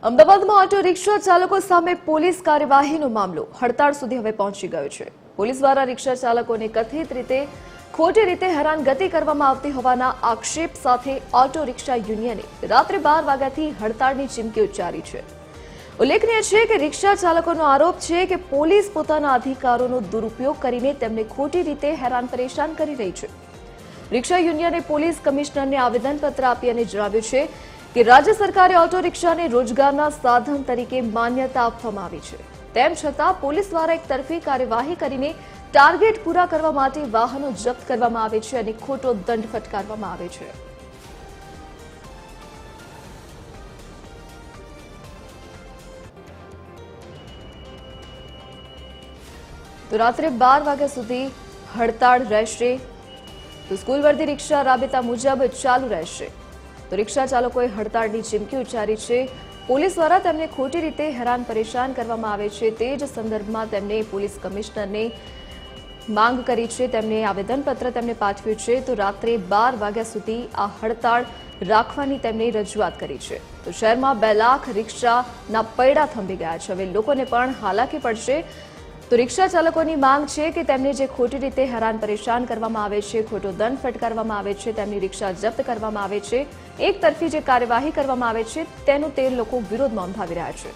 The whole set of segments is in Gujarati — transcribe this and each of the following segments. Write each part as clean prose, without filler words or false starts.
અમદાવાદમાં ઓટો રિક્ષા ચાલકો સામે પોલીસ કાર્યવાહીનો મામલો હડતાળ સુધી હવે પહોંચી ગયો છે। પોલીસ દ્વારા રિક્ષા ચાલકોને કથિત રીતે ખોટી રીતે હેરાનગતિ કરવામાં આવતી હોવાના આક્ષેપ સાથે ઓટો રિક્ષા યુનિયને રાત્રે 12 વાગ્યાથી હડતાળની ચીમકી ઉચ્ચારી છે। ઉલ્લેખનીય છે કે રિક્ષા ચાલકોનો આરોપ છે કે પોલીસ પોતાના અધિકારોનો દુરુપયોગ કરીને તેમને ખોટી રીતે હેરાન પરેશાન કરી રહી છે। રિક્ષા યુનિયને પોલીસ કમિશનરને આવેદનપત્ર આપી અને જણાવ્યું છે કે રાજ્ય સરકારે ઓટો રિક્ષાને રોજગારના સાધન તરીકે માન્યતા આપવામાં આવી છે, તેમ છતાં પોલીસ દ્વારા એકતરફી કાર્યવાહી કરીને ટાર્ગેટ પૂરા કરવા માટે વાહનો જપ્ત કરવામાં આવે છે અને ખોટો દંડ ફટકારવામાં આવે છે। તો રાત્રે 12 વાગ્યા સુધી હડતાળ રહેશે। તો સ્કૂલ વર્દી રિક્ષા રાબેતા મુજબ ચાલુ રહેશે। તો રિક્ષા ચાલકોએ હડતાળની ચીમકી ઉચ્ચારી છે। પોલીસ દ્વારા તેમને ખોટી રીતે હેરાન પરેશાન કરવામાં આવે છે, તે જ સંદર્ભમાં તેમને પોલીસ કમિશનરને માંગ કરી છે, તેમને આવેદનપત્ર તેમને પાઠવ્યું છે। તો રાત્રે 12 વાગ્યા સુધી આ હડતાળ રાખવાની તેમણે રજૂઆત કરી છે। તો શહેરમાં 2 લાખ રિક્ષાના પૈડા થંભી ગયા છે। હવે લોકોને પણ હાલાકી પડશે। તો રિક્ષા ચાલકોની માંગ છે કે તેમને જે ખોટી રીતે હેરાન પરેશાન કરવામાં આવે છે, ખોટો દંડ ફટકારવામાં આવે છે, તેમની રિક્ષા જપ્ત કરવામાં આવે છે, એક તરફી જે કાર્યવાહી કરવામાં આવે છે તેનો તે લોકો વિરોધ નોંધાવી રહ્યા છે।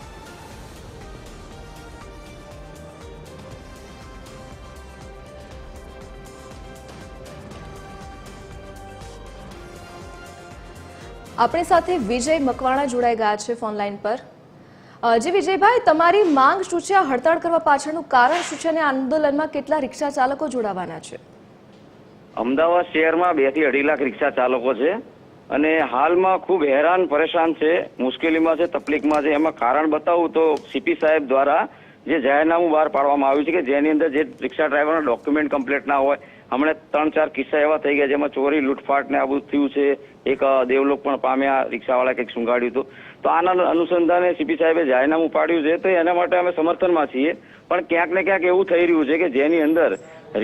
આપણી સાથે વિજય મકવાણા જોડાઈ ગયા છે ફોન લાઈન પર। જી વિજયભાઈ, તમારી માંગ શું છે? આ હડતાળ કરવા પાછળનું કારણ શું છે અને આંદોલનમાં કેટલા રિક્ષા ચાલકો જોડાવાના છે? અમદાવાદ શહેરમાં 2 થી 2.5 લાખ રિક્ષા ચાલકો છે અને હાલમાં ખૂબ હેરાન પરેશાન છે, મુશ્કેલીમાં છે, તકલીફમાં છે। એમાં કારણ બતાવું તો સીપી સાહેબ દ્વારા જે જાહેરનામું બહાર પાડવામાં આવ્યું છે કે જેની અંદર જે રિક્ષા ડ્રાઈવરના ડોક્યુમેન્ટ કમ્પ્લીટ ના હોય, હમણાં 3-4 કિસ્સા એવા થઈ ગયા જેમાં ચોરી લૂંટફાટ ને આ બધું થયું છે। એક દેવલોક પણ પામ્યા, રિક્ષાવાળા કંઈક સુંગાડ્યું હતું। તો આના અનુસંધાને સીપી સાહેબે જાહેરનામું પાડ્યું છે, તો એના માટે અમે સમર્થનમાં છીએ। પણ ક્યાંક ને ક્યાંક એવું થઈ રહ્યું છે કે જેની અંદર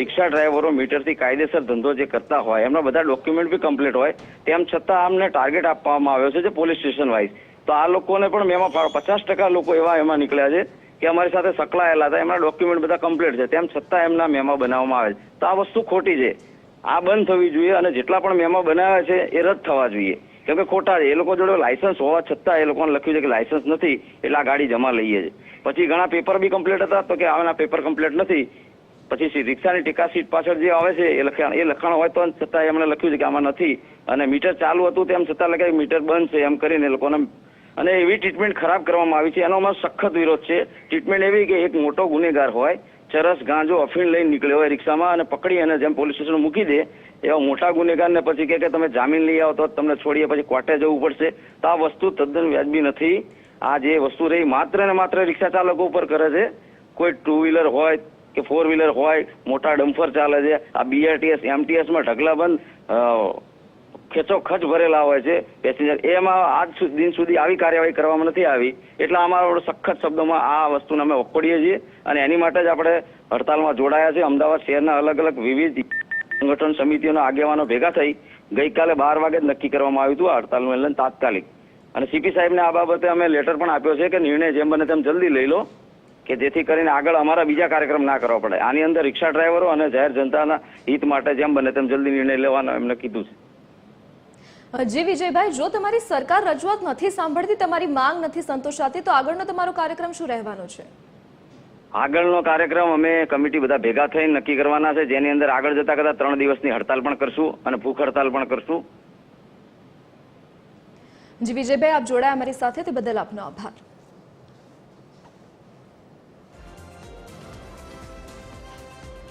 રિક્ષા ડ્રાઈવરો મીટરથી કાયદેસર ધંધો જે કરતા હોય, એમના બધા ડોક્યુમેન્ટ બી કમ્પ્લીટ હોય, તેમ છતાં અમને ટાર્ગેટ આપવામાં આવ્યો છે જે પોલીસ સ્ટેશન વાઇઝ। તો આ લોકોને પણ મેમાં 50% લોકો એમાં નીકળ્યા છે કે અમારી સાથે સંકળાયેલા હતા, એમના ડોક્યુમેન્ટ બધા કમ્પ્લીટ છે, તેમ છતાં એમના મેમાં બનાવવામાં આવે છે। તો આ વસ્તુ ખોટી છે, આ બંધ થવી જોઈએ અને જેટલા પણ મેમાં બનાવ્યા છે એ રદ થવા જોઈએ, કેમ કે ખોટા છે। એ લોકો જોડે લાયસન્સ હોવા છતાં એ લોકોને લખ્યું છે કે લાયસન્સ નથી એટલે આ ગાડી જમા લઈએ છે। પછી ઘણા પેપર બી કમ્પ્લીટ હતા તો કે આના પેપર કમ્પ્લીટ નથી, પછી રિક્ષાની ટીકા સીટ પાછળ જે આવે છે એ લખાણ હોય તો છતાં એમણે લખ્યું છે કે આમાં નથી, અને મીટર ચાલુ હતું તેમ છતાં લખાય મીટર બંધ છે એમ કરીને એ લોકોને, અને એવી ટ્રીટમેન્ટ ખરાબ કરવામાં આવી છે। એનો અમારો સખત વિરોધ છે। ટ્રીટમેન્ટ એવી કે એક મોટો ગુનેગાર હોય, ચરસ ગાંજો અફીણ લઈને નીકળ્યો હોય રિક્ષામાં અને પકડી અને જેમ પોલીસ સ્ટેશન મૂકી દે, એવા મોટા ગુનેગારને પછી કે તમે જામીન લઈ આવો તો તમને છોડીએ, પછી કોર્ટે જવું પડશે। તો આ વસ્તુ તદ્દન વ્યાજબી નથી। આ જે વસ્તુ રહી માત્ર ને માત્ર રિક્ષા ચાલકો ઉપર કરે છે। કોઈ 2 વ્હીલર હોય કે 4 વ્હીલર હોય, મોટા ડમ્ફર ચાલે છે, આ BRTS MTS માં ઢગલાબંધ ખેંચો ખચ ભરેલા હોય છે પેસેન્જર, એમાં આજ દિન સુધી આવી કાર્યવાહી કરવામાં નથી આવી। એટલે અમારા સખત શબ્દોમાં આ વસ્તુને અમે વખોડીએ છીએ અને એની માટે જ આપણે હડતાલમાં જોડાયા છે। અમદાવાદ શહેરના અલગ અલગ વિવિધ સંગઠન સમિતિઓના આગેવાનો ભેગા થઈ ગઈકાલે 12 વાગે જ નક્કી કરવામાં આવ્યું હતું આ હડતાલનું એલાન તાત્કાલિક, અને સીપી સાહેબને આ બાબતે અમે લેટર પણ આપ્યો છે કે નિર્ણય જેમ બને તેમ જલ્દી લઈ લો, કે જેથી કરીને આગળ અમારા બીજા કાર્યક્રમ ના કરવા પડે। આની અંદર રિક્ષા ડ્રાઈવરો અને જાહેર જનતાના હિત માટે જેમ બને તેમ જલ્દી નિર્ણય લેવાનો એમને કીધું છે। જી વિજયભાઈ, જો તમારી સરકાર રજૂઆત નથી સાંભળતી, તમારી માંગ નથી સંતોષાતી, તો આગળનો તમારો કાર્યક્રમ શું રહેવાનો છે? આગળનો કાર્યક્રમ અમે કમિટી બધા ભેગા થઈને નક્કી કરવાના છે, જેની અંદર આગળ જતા કદાચ 3 દિવસની હડતાલ પણ કરશું અને ભૂખ હડતાલ પણ કરશું। જી વિજયભાઈ, આપ જોડાયા અમારી સાથે, તે બદલ આપનો આભાર।